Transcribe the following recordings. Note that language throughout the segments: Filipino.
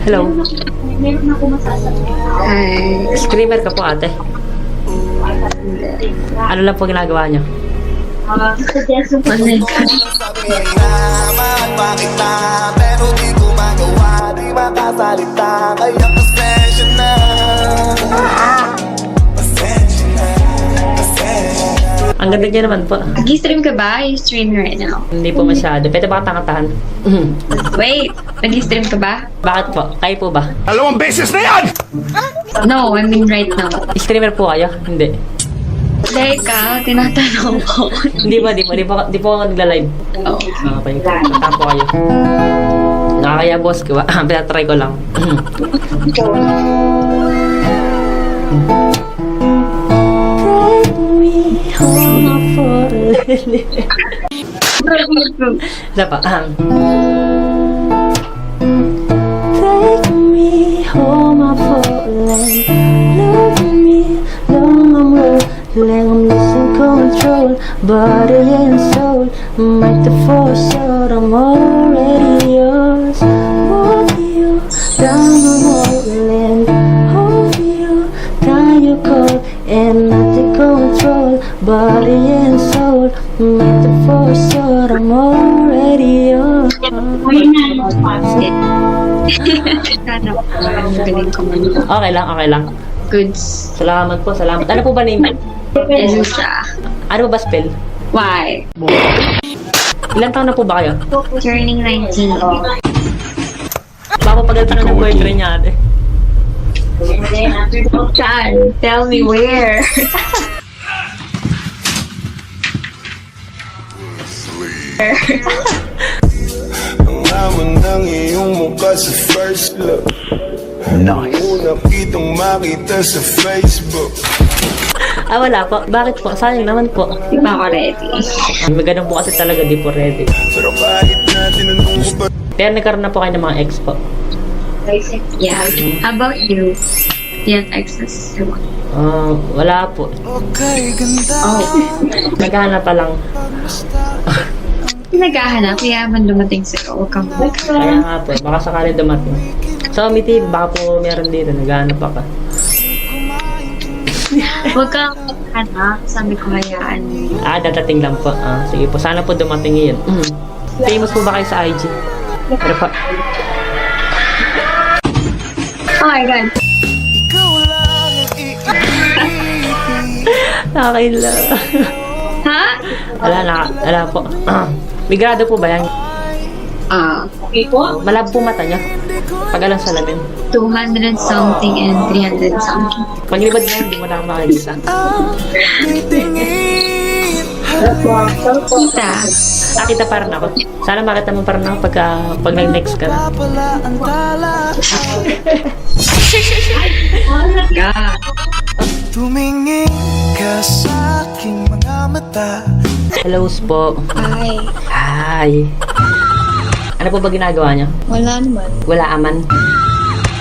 Hello. Meron ako masasabi. Hi. Streamer ka po, ate. Ano lang po ginagawa niyo? Suggest mo Online ka. Bakit na, pero di ko magawa, di makasalita, kaya pasensya na. Pasensya na, pasensya na. Ang ganda niya naman po. Nag-stream ka ba? You stream right now. Hindi po masyado. Pwede ba katangatahan? Wait, nag-stream ka ba? Bakit po? Kayo po ba? Dalawang beses na yan! No, I mean right now. Streamer po kayo? Hindi. Like ka, tinatanong ko. Hindi po ako nagla-live. Oh. Okay, tatahan po kayo. Nakakaya boss ko ba? Pinatry ko lang. Isa pa. Take me home, I'm falling. Love me long, I'm rolling. I'm losing control, body and soul. Make the force out, I'm already yours. Want you, down I'm rolling. Hold you, got you cold, and not the control, body and soul. Make the force out, I'm already yours. Sana ko. Ang galing ko man. Okay lang. Goods. Salamat po, salamat. Ano po ba name? Elsa. Ano ba spell? Why? Ilan taon na po ba kayo? Turning 19. Baka pagaltan na ng boyfriend niya ate. Saan? Tell me where. Ang laman ng iyong mukha sa first look. Nice. Una kitang makita sa Facebook. Wala po. Bakit po? Sayang naman po. Di ba ako ready? Ganun po kasi talaga, di po ready. Pero kahit na tinanong ko ba Pero nagkaroon na po kayo ng mga ex po. Yeah. How about you? Yan, access. Wala po. okay, ganda. Oh. Naghahanap pa lang. Naghahanap, kaya man dumating sa'yo. Huwag kang Kaya nga po, baka sakali dumating. Sa Omiti, baka po meron dito. Naghahanap pa ka. Huwag kang maghanap. Sabi ko, hayaan mo. Dadating lang po. Sige po, sana po dumating yun. Famous po ba kayo sa IG? Pero pa. Oh my God. Ikaw lang ang iibigin. Nakakaila. Ha? Wala po. May grado po ba yan? Okay po? Malabo po mata niya. Pag alang salamin. 200 something and 300 something. Paglibad mo, hindi mo na ako makikita. Titingin. Kita. Nakita pa rin ako. Sana makita mo pa rin ako pag nag-next ka na. Pala ang tala. God. Tumingin ka sa aking mga mata. Hello po. Hi. Hi. Ano po ba ginagawa niyo? Wala naman. Wala aman.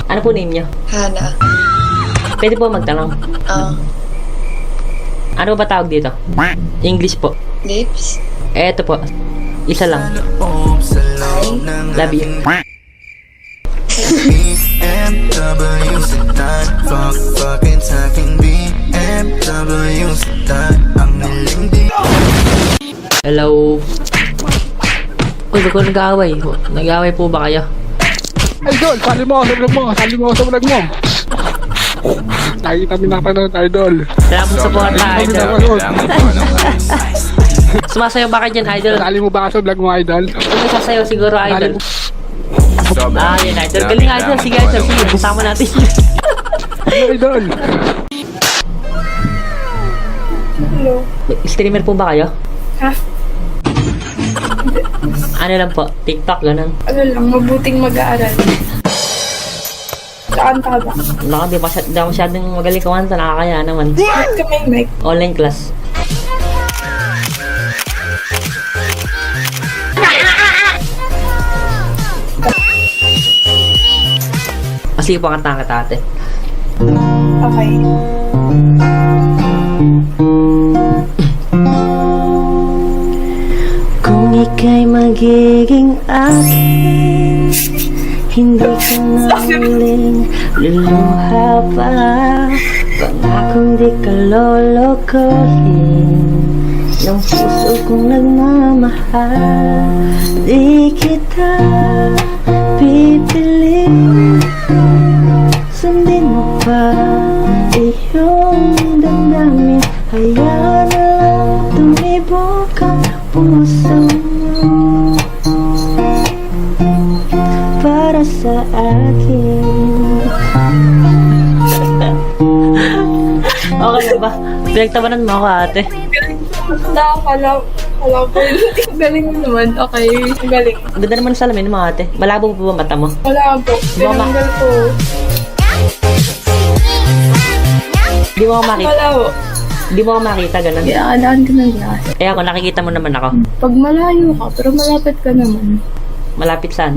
Ano po name niyo? Hana. Pwede po magtanong. Ano ba tawag dito? English po. Lips. Eto po. Isa lang. Sa loob ng Love you. BMW sedan. Fucking talking BMW sedan. Ang niling Hello. Uy, bago nag-aaway. Nag-aaway po ba kayo? Idol, sali mo sa vlog mo. Sali mo sa vlog mo. Lagi kami napanood, Idol. Salamat sa support na, Kami idol. napanood. Sumasayaw ba kayo dyan, idol? Sali mo ba sa vlog mo, Idol? Kung may sasayaw siguro, idol. Yun, idol. Galing, idol. Sige, idol. Sige, kasama natin. Idol. Hello. Streamer po ba kayo? Ha? Ano lang po? TikTok, ganun. Ano lang, mabuting mag-aaral. Saan ka ba? Naka, di ako masyadong magaling kumanta. Nakakaya naman. Ba't ka may mic? Online class. Sige po, kanta ka ate. Okay. Kung ika'y magiging akin, Hindi ka na muling luluha pa. Pangakong di ka lolokohin ng puso kong nagmamahal. Di kita pipiliin, sundin mo pa iyong damdamin. Hayaan na lang tumibok ang puso mo para sa akin. Okay na ba? Pinagtawanan mo ako, ate. Nakakala po yun. Galing mo naman. Okay. Galing. Ang ganda naman sa salamin mo, ate. Malabo po ba mata mo? Wala po. Tinanggal po. Di mo ako makita. Wala po. Di mo ako makita, ganun. Ginaalaan ka ng gas. Eh ako, nakikita mo naman ako. Pag malayo ka, pero malapit ka naman. Malapit saan?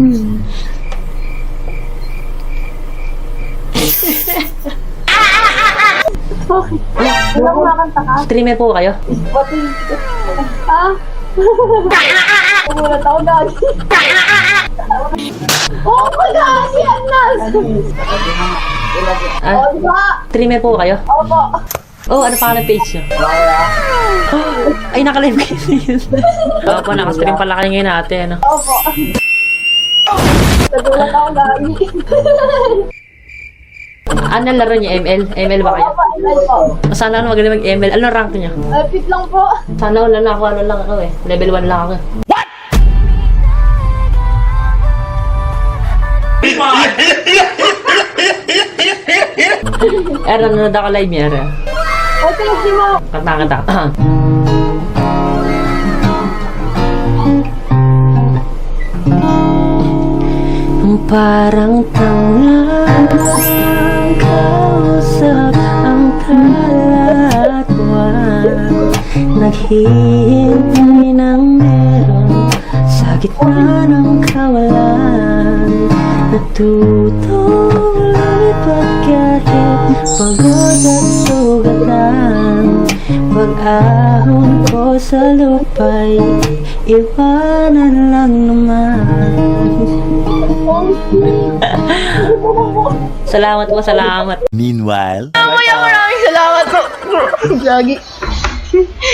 Wala kumakanta ka? Streamer po kayo? Umulat ako dati. Oh my God! Si Anas! Streamer po kayo? Opo. Oh, ano pa ng page nyo? Ay, nakalive kayo na yun. Opo, nakastream pala kayo ngayon, ate. Ano? Opo. Nagulat ako dati. Ano laro niya? ML? ML ba kayo? Sana ako magaling mag-ML. Ano rank niya? Fit lang po. Sana wala na ako. Ano lang ako eh. Level 1 lang ako. What? Nanonood ako live niya. Okay, si mo. Kanta. Parang tawag kausap ang talatwan, naghihintay ng meron sa gitna ng kawalan. Natutong lumipad kahit pagod at sugatan. Pag-ahon ko sa lupa'y iwanan lang naman. Salamat po, salamat. Meanwhile, Kuya, maraming salamat po. Lagi.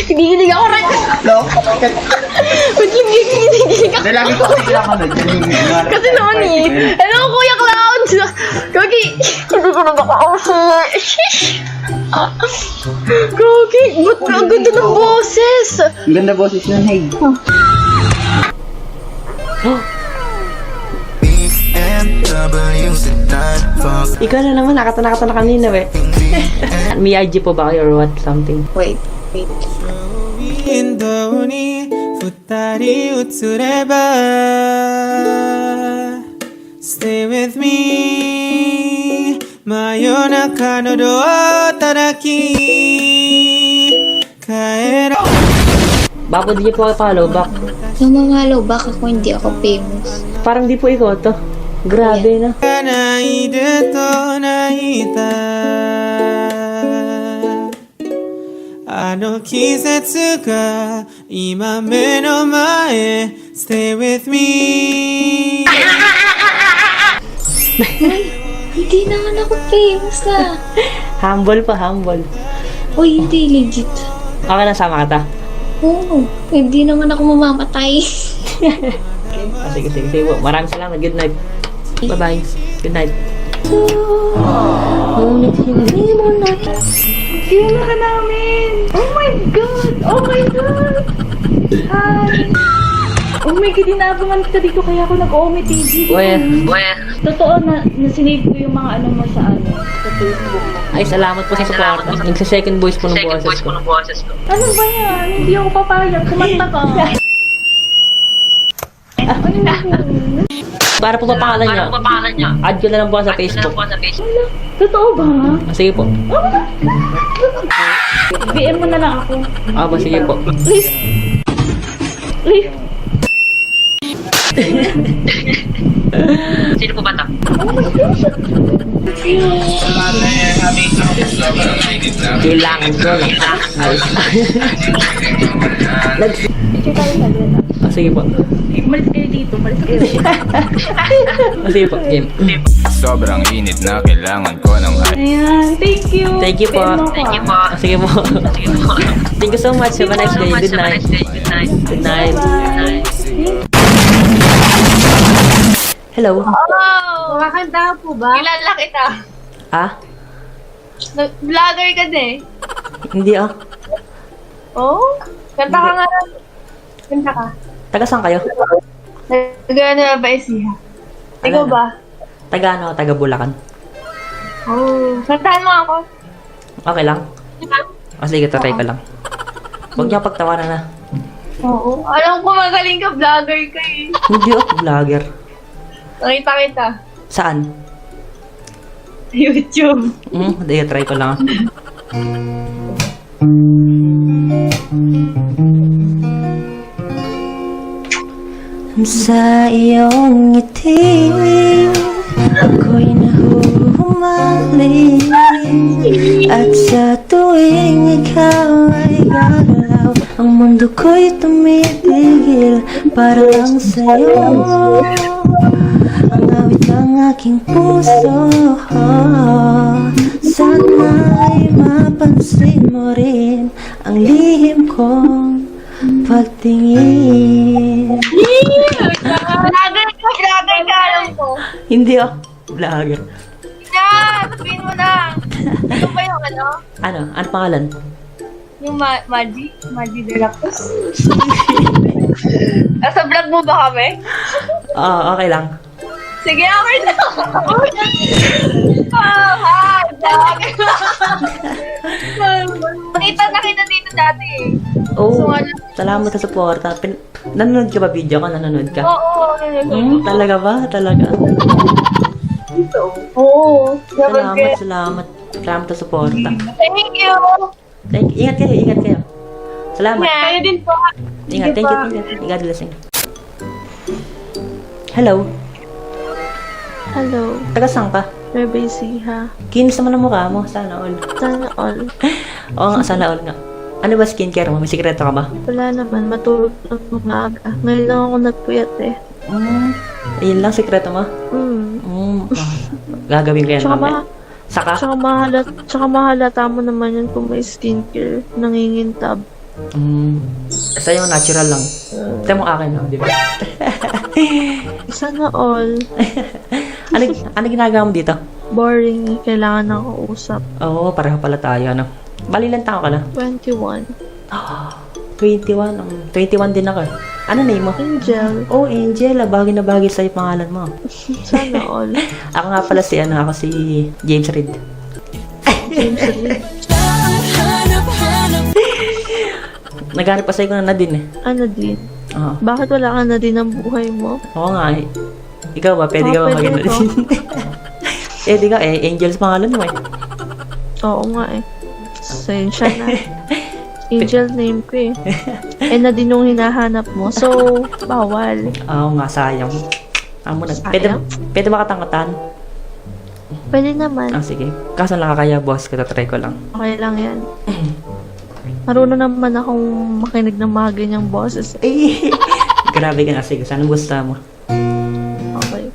Kinikilig ako rin. Ba't yung kinikilig ako? Lagi ko kasi kinakanood. Kasi naman eh. Hello, Kuya Clouds! Gogi! Hindi ko na makausi. Gogi, ba't ang ganda ng boses? Ang ganda boses nun, hey. Ikaw na naman, nakata na kanina eh. May IG po ba kayo or what? Something? Wait. ウィンドウに二人映れば Stay with me 真夜中のドア叩き帰ろ Bako di niyo po ako follow back. Namamalo, baka ako hindi ako famous. Parang di po ikaw to. Grabe na. 泣いてと泣いたあの季節が今目の前 Stay with me Hindi naman ako famous na. Humble pa, humble. Uy, hindi legit. Okay na, sama ka ta. Oo, hindi naman ako mamamatay. Sige po. Maraming salamat. Good night. Bye-bye. Good night. Ngunit hindi mo na Sino ka namin? Oh my God! Oh my God! Hi! Oh my God, inaabangan kita dito kaya ako nag-OME TV. Totoo na nasinave ko yung mga ano mo sa Facebook mo. Ay, salamat po sa support. Nagsa-second voice po ng boses ko. Ano ba yan? Hindi ako papayag. Kumanta ka. Para po ba pangalan niyo? Add ko na lang po sa Facebook. Totoo ba? Sige po. PM mo na lang ako. Ba, sige po. Please. Sino po ba ito? Kailangan ko lang. Picture tayo sa gano'n. Sige po. Umalis kayo dito, umalis kayo. Sige po, game. Sobrang init na kailangan ko ng Ayan, thank you. Thank you po. Thank you po. Sige po. Thank you so much. Have a nice day. Good night. Good night. Hello. Oh! Makakanta po ba? Kilala kita. Ah? Vlogger ka din. Hindi ah. Oh? Kanta ka nga. Kanta ka. Taga saan kayo? Nagano na ba isiha? Ikaw Ano? ba? Taga ano? Taga Bulacan. Oh. Kantahan mo ako. Okay lang? Sige, tatry ko lang. Huwag niyo pagtawanan na. Oo. Alam ko magaling ka, vlogger ka eh. Hindi ako vlogger. Nakita kita. Saan? Sa YouTube. Hindi, try ko lang. Sa iyong ngiti ako'y nahuhumaling, at sa tuwing ikaw ay gagalaw, ang mundo ko'y tumitigil para lang sa'yo. Ang awit ng aking puso, sana'y mapansin mo rin ang lihim kong pagtingin. Vlogger ka, alam ko. Hindi ako vlogger. Na, sabihin mo na. Ito ba yung ano? Ano? Ano pangalan? Yung Maji? Maji de la Cruz? Nasa vlog mo ba kami? Oo, okay lang. Sige, okay na. Hi, vlogger. Nakita dito dati eh. Oh, So, ano? salamat sa suporta. Nanonood ka ba video ka? Nanonood ka? Oo, Talaga ba? Talaga? Oo. Salamat sa suporta. Thank you. Ingat kayo. Salamat. Kayo din po. Ingat, thank you. God bless you. Hello. Hello, Taga saan ka? Nueva Ecija. Kinis naman ang mukha mo. Sana all. Sana all. Oo nga, sana all nga. Ano ba skincare mo? May sikreto ka ba? Wala naman, matulog ng umaga. Ngayon lang ako nagpuyat eh. Ayun lang, sikreto mo? Gagawin ko yan Tsaka, mamaya. Saka? tsaka mahalata mo naman yun kung may skincare. Nangingintab. Sa'yo, natural lang. Ito mo akin, no? Di ba? Sana all. Ano ginagawa mo dito? Boring eh. Kailangan ng kausap. Oo, pareho pala tayo, ano? Bali lang tao ka na? 21. 21. 21 din ako eh. Ano name mo? Angel. Oh, Angel. Bagay na bagay sa'yo pangalan mo. Sana all. Ako nga pala ako si James Reid. James Reid. Naghanap pa sa'yo ko na Nadine eh. Ano din? Oo. Bakit wala ka na din ang buhay mo? Oo nga eh. Ikaw ba? Pwede ka ba Pwede maging ko. Nadine? Pwede ka eh. Angel sa pangalan mo eh. Oo nga eh. Sa'yo siya na. Angel name ko eh. Na din yung hinahanap mo. So, bawal. Oo nga, sayang. Amo na. Sayang? Pwede ba katangkatan? Pwede naman. Sige. Kaso lang kaya boss ko, try ko lang. Okay lang yan. Marunong naman akong makinig ng mga ganyang boses. Eh, grabe ka na. Sige, sana gusto mo. Okay.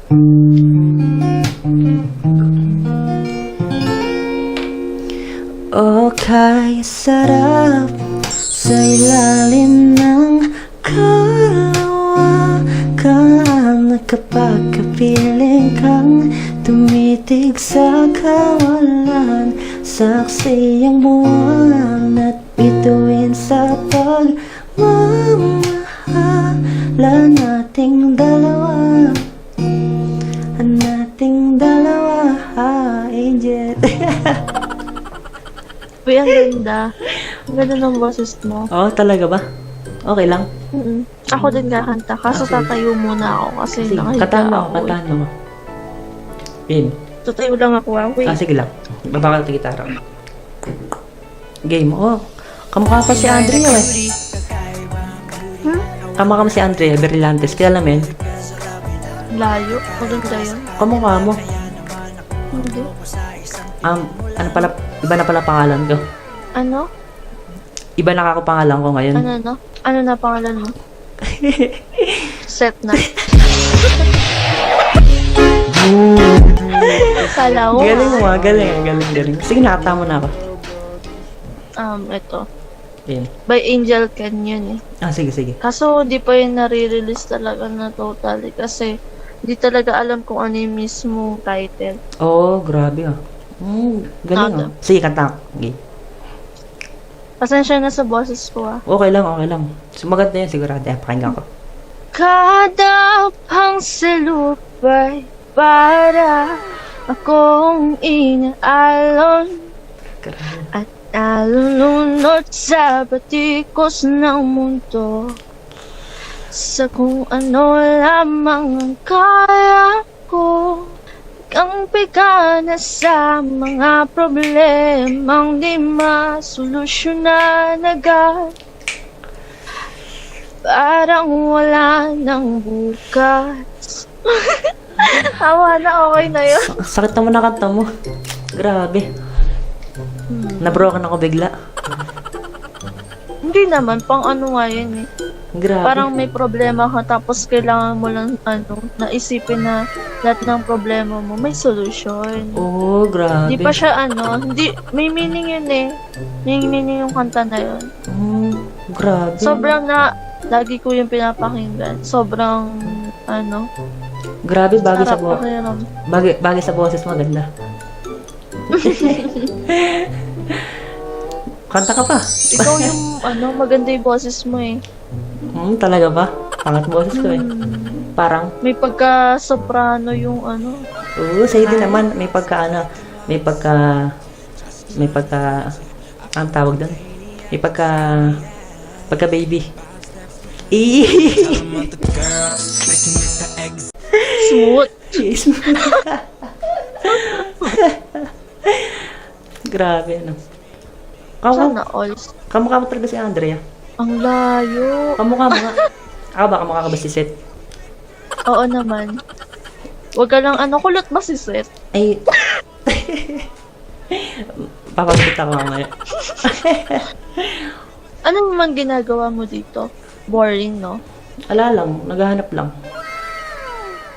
Okay, sarap sa ilalim ng kalawakan kapag kapiling kang tumitig sa kawalan. Saksi ang buwan at bituin sa pagmamahala nating dalawa. Nating dalawa, Angel. Uy, ang ganda. Ang ganda ng boses mo. Oo, talaga ba? Okay lang. Ako din kakanta. Kaso tatayo muna ako kasi Sige, nakahiga katahan mo. ako. Katahan mo. Game. Tatayo lang ako. Wait. Sige lang. Babakal sa gitara. Game. Oh, kamukha pa si Andrea eh. Kamukha mo si Andrea Berlantes. Kilala mo yun? Layo. Maganda yun. Kamukha mo. Hindi. Ano pala, iba na pala pangalan ko. Ano? Iba na ako pangalan ko ngayon. Ano no? Ano na pangalan mo? Set na. Kala ko. Galing mo ah, galing. Sige, nakatama na ako. Ito. Yun. By Angel Ken yun eh. Sige. Kaso hindi pa yun nare-release talaga na totally kasi hindi talaga alam kung ano yung mismo title. Oh, grabe ah. Galing ah. Sige, kanta. Okay. Pasensya na sa boses ko ah. Okay lang. Sumagat na yan, sigurado. Pakinggan ko. Kada pangsilupay para akong inaalon at nalulunod sa batikos ng mundo sa kung ano lamang ang kaya ko. Kampi-ka na sa mga problemang di masolusyonan agad. Parang wala nang bukas. Tawa na, okay na yun. Sakit naman na kanta mo. Grabe. Nabroken ako bigla. Hindi naman, pang ano nga yun eh. Grabe. Parang may problema ka tapos kailangan mo lang naisipin na lahat ng problema mo may solusyon. Oh, grabe. Hindi pa siya hindi, may meaning yun eh. May meaning yung kanta na yun. Grabe. Sobrang lagi ko yung pinapakinggan. Sobrang, Grabe, bagay sa sarap pakiram. bagay sa boses mo, ganda. Kanta ka pa. Ikaw yung, maganda yung boses mo eh. Talaga ba? Pangat boses ko eh. Parang, May pagka-soprano yung sa'yo din naman, may pagka, ang tawag doon? May pagka baby. smooth. Cheese. Grabe, Sana all. Kamukha mo talaga si Andrea. Ang layo. Kamukha mo nga. Ako ba, kamukha ka ba si Seth? Oo naman. Huwag ka lang kulot ba si Seth? Ay. Papagulit ako mamaya. Ano naman ginagawa mo dito? Boring, no? Ala lang, naghahanap lang.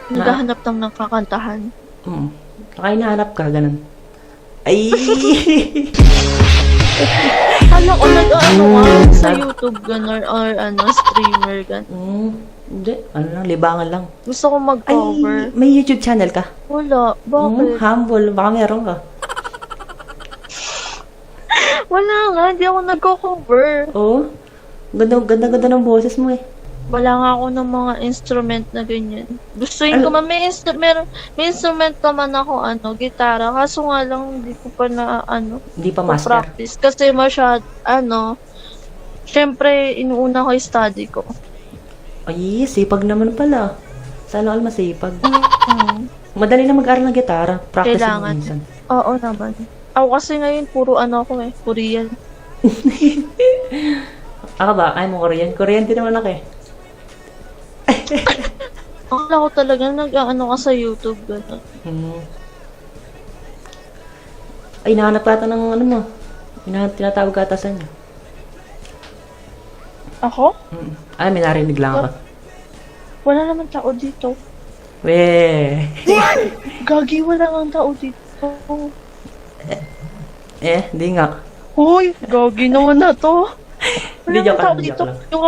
Naghahanap lang ng kakantahan. Baka hinahanap ka, ganun. Ay! Alam ko sa YouTube gano'n or streamer gano'n. Hindi, lang, libangan lang. Gusto ko mag-cover. Ay, may YouTube channel ka? Wala. Bakit? Humble, baka meron ka. Wala nga, hindi ako nagko-cover. Oo. Ganda ng boses mo eh. Wala nga ako ng mga instrument na ganyan. Gustuin ko man, may instrument naman ako, gitara. Kaso nga lang, hindi ko pa na, Hindi pa master. practice. Kasi syempre, inuuna ko yung study ko. Ay, sipag naman pala. Sana all masipag. Madali na mag-aral ng gitara. Practice mo Kailangan. minsan. Oo naman. Ako kasi ngayon, puro Korean. Ako ba? Kaya mo Korean? Korean din naman ako eh. Akala ko talaga ka sa YouTube, gano'n. Ay, nahanap ka ata ng mo. Tinatawag ka ata sa niya. Ako? Ay, may narinig lang ako. Wala naman tao dito. Weh. Gagi, wala nang tao dito. Di nga. Hoy, gagi naman na to. Hindi, Wala joke nang tao lang, dito. joke lang. Yung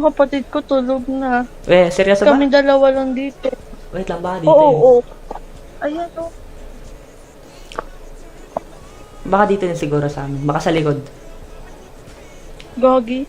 kapatid ko tulog na. Weh, seryoso ba? Kami dalawa lang dito. Wait lang ba? Dito Oo. Ayan o. Baka dito yun siguro sa amin. Baka sa likod. Gagi.